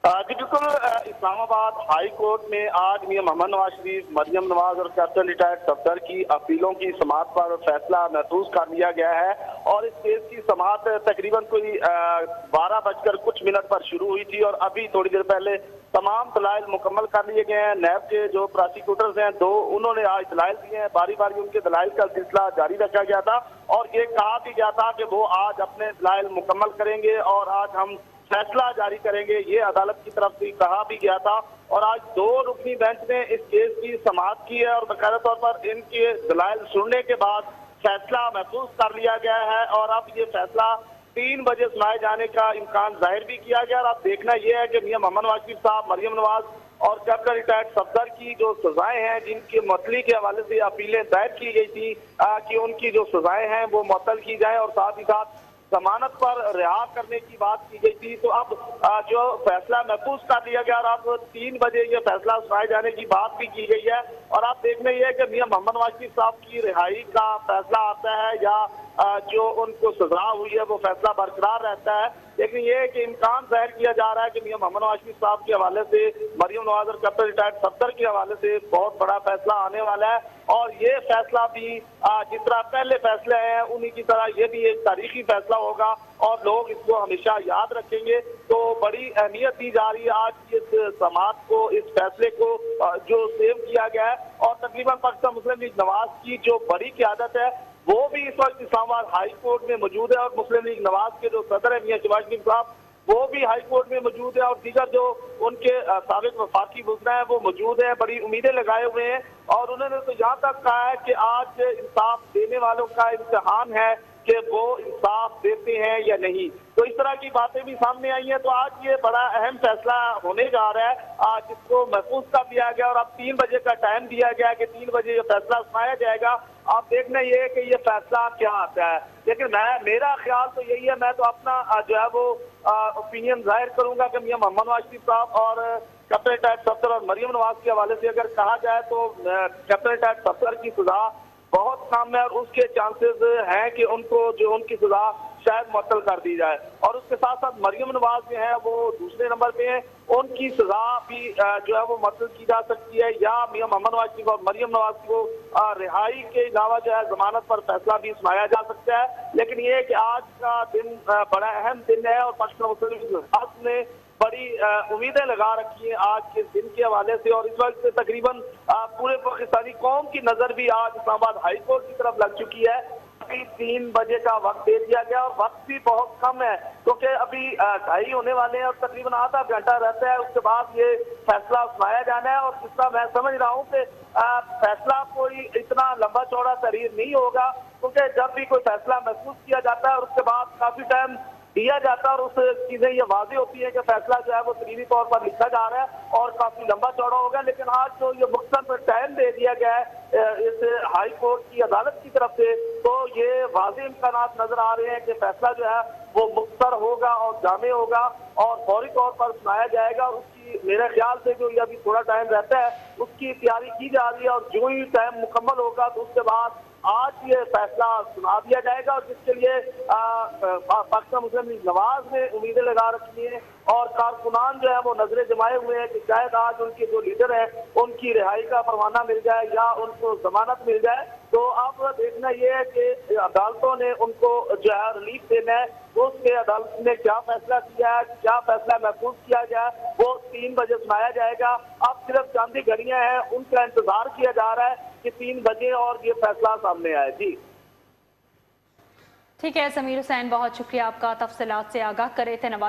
जी बिल्कुल। Islamabad high court में आज मियां मोहम्मद नवाज शरीफ, मरियम नवाज और कैप्टन रिटायर्ड सफदर की अपीलों की समाअत पर फैसला महफूज कर लिया गया है और इस केस की समाअत तकरीबन कोई 12 बजकर कुछ मिनट पर शुरू हुई थी और अभी थोड़ी देर पहले तमाम दलाइल मुकम्मल कर लिए गए हैं। नैब के जो प्रोसिक्यूटर्स हैं दो, उन्होंने आज दलाइल दिए हैं। बारी बारी उनके दलाइल का सिलसिला जारी रखा गया था और ये कहा भी गया था कि वो आज अपने दलाइल मुकम्मल करेंगे और आज हम फैसला जारी करेंगे, ये अदालत की तरफ से कहा भी गया था। और आज दो रुकनी बेंच ने इस केस की समाअत की है और बाकायदा तौर पर इनके दलाइल सुनने के बाद फैसला महफूज कर लिया गया है और अब ये फैसला 3 बजे सुनाए जाने का इम्कान जाहिर भी किया गया। और अब देखना यह है कि मियां मोहम्मद नवाज शरीफ साहब, मरियम नवाज और कैप्टन रिटायर्ड सफदर की जो सजाएं हैं, जिनके मुअत्तली के हवाले से अपीलें दायर की गई थी कि उनकी जो सजाएं हैं वो मुअत्तल की जाए और साथ ही साथ जमानत पर रिहा करने की बात की गई थी। तो अब जो फैसला महफूज कर लिया गया और अब 3 बजे ये फैसला सुनाए जाने की बात भी की गई है। और आप देखना ये है कि मियां मोहम्मद नवाज शरीफ साहब की रिहाई का फैसला आता है या जो उनको सजा हुई है वो फैसला बरकरार रहता है। लेकिन ये है कि इम्कान जाहिर किया जा रहा है कि मियां मोहम्मद नवाज शरीफ साहब के हवाले से, मरियम नवाज और कैप्टन रिटायर्ड सफदर के हवाले से बहुत बड़ा फैसला आने वाला है और ये फैसला भी जिस तरह पहले फैसले हैं उन्हीं की तरह ये भी एक तारीखी फैसला होगा और लोग इसको हमेशा याद रखेंगे। तो बड़ी अहमियत दी जा रही है आज की इस समाअत को, इस फैसले को जो सेव किया गया है। और तकरीबन पाकिस्तान मुस्लिम लीग नवाज की जो बड़ी क़यादत है वो भी इस वक्त इस्लामाबाद हाई कोर्ट में मौजूद है और मुस्लिम लीग नवाज के जो सदर है मियां शहबाज शरीफ साहब, वो भी हाई कोर्ट में मौजूद है और दीगर जो उनके साबिक वफाकी वज़रा हैं वो मौजूद है। बड़ी उम्मीदें लगाए हुए हैं और उन्होंने तो यहाँ तक कहा है कि आज इंसाफ देने वालों का इम्तिहान है कि वो इंसाफ देते हैं या नहीं। तो इस तरह की बातें भी सामने आई हैं। तो आज ये बड़ा अहम फैसला होने जा रहा है आज, जिसको महफूज कर दिया गया और अब 3 बजे का टाइम दिया गया कि 3 बजे ये फैसला सुनाया जाएगा। आप देखना ये है कि ये फैसला क्या आता है। लेकिन मेरा ख्याल तो यही है, मैं तो अपना जो है वो ओपिनियन जाहिर करूंगा कि मियां मोहम्मद नवाज शरीफ साहब और कैप्टन रिटायर्ड सफदर और मरियम नवाज के हवाले से अगर कहा जाए तो कैप्टन रिटायर्ड सफदर की सजा बहुत कम है और उसके चांसेस हैं कि उनको जो उनकी सजा शायद मुअत्तल कर दी जाए। और उसके साथ साथ मरियम नवाज जो है वो दूसरे नंबर पे है, उनकी सजा भी जो है वो मुअत्तल की जा सकती है या मियां मोहम्मद नवाज शरीफ और मरियम नवाज को रिहाई के अलावा जो है जमानत पर फैसला भी सुनाया जा सकता है। लेकिन ये है कि आज का दिन बड़ा अहम दिन है और पाकिस्तान मुस्लिम लीग ने बड़ी उम्मीदें लगा रखी है आज के दिन के हवाले से। और इस वक्त से तकरीबन पूरे पाकिस्तानी कौम की नजर भी आज इस्लामाबाद हाई कोर्ट की तरफ लग चुकी है। अभी 3 बजे का वक्त दे दिया गया और वक्त भी बहुत कम है क्योंकि अभी 2:30 होने वाले हैं और तकरीबन आधा घंटा रहता है, उसके बाद ये फैसला सुनाया जाना है। और जिस तरह मैं समझ रहा हूँ कि फैसला कोई इतना लंबा चौड़ा तहरीर नहीं होगा क्योंकि जब भी कोई फैसला महसूस किया जाता है और उसके बाद काफी टाइम दिया जाता है और उस चीजें ये वाज़ेह होती है कि फैसला जो है वो तरीबी तौर पर लिखा जा रहा है और काफी लंबा चौड़ा होगा। लेकिन आज जो ये मुख्तसर टाइम दे दिया गया है इस हाई कोर्ट की अदालत की तरफ से, तो ये वाज़ेह इम्कानात नजर आ रहे हैं कि फैसला जो है वो मुख्तसर होगा और जामे होगा और फौरी तौर पर सुनाया जाएगा। और उसकी मेरे ख्याल से जो ये अभी थोड़ा टाइम रहता है उसकी तैयारी की जा रही है और जो ही टाइम मुकम्मल होगा तो उसके बाद आज ये फैसला सुना दिया जाएगा और जिसके लिए पाकिस्तान मुस्लिम लीग नवाज ने उम्मीदें लगा रखी हैं और कारकुनान जो है वो नजरें जमाए हुए हैं कि शायद आज उनके जो लीडर हैं उनकी रिहाई का परवाना मिल जाए या उनको जमानत मिल जाए। तो अब देखना ये है कि अदालतों ने उनको जो है रिलीफ देना है, तो उसके अदालत ने क्या फैसला किया है, क्या फैसला महफूज किया गया है, वो 3 बजे सुनाया जाएगा। अब सिर्फ चंद ही घड़ियां हैं, उनका इंतजार किया जा रहा है कि 3 बजे और ये फैसला सामने आए। जी ठीक है समीर हुसैन, बहुत शुक्रिया आपका, तफसीलात से आगाह करे थे। नवाज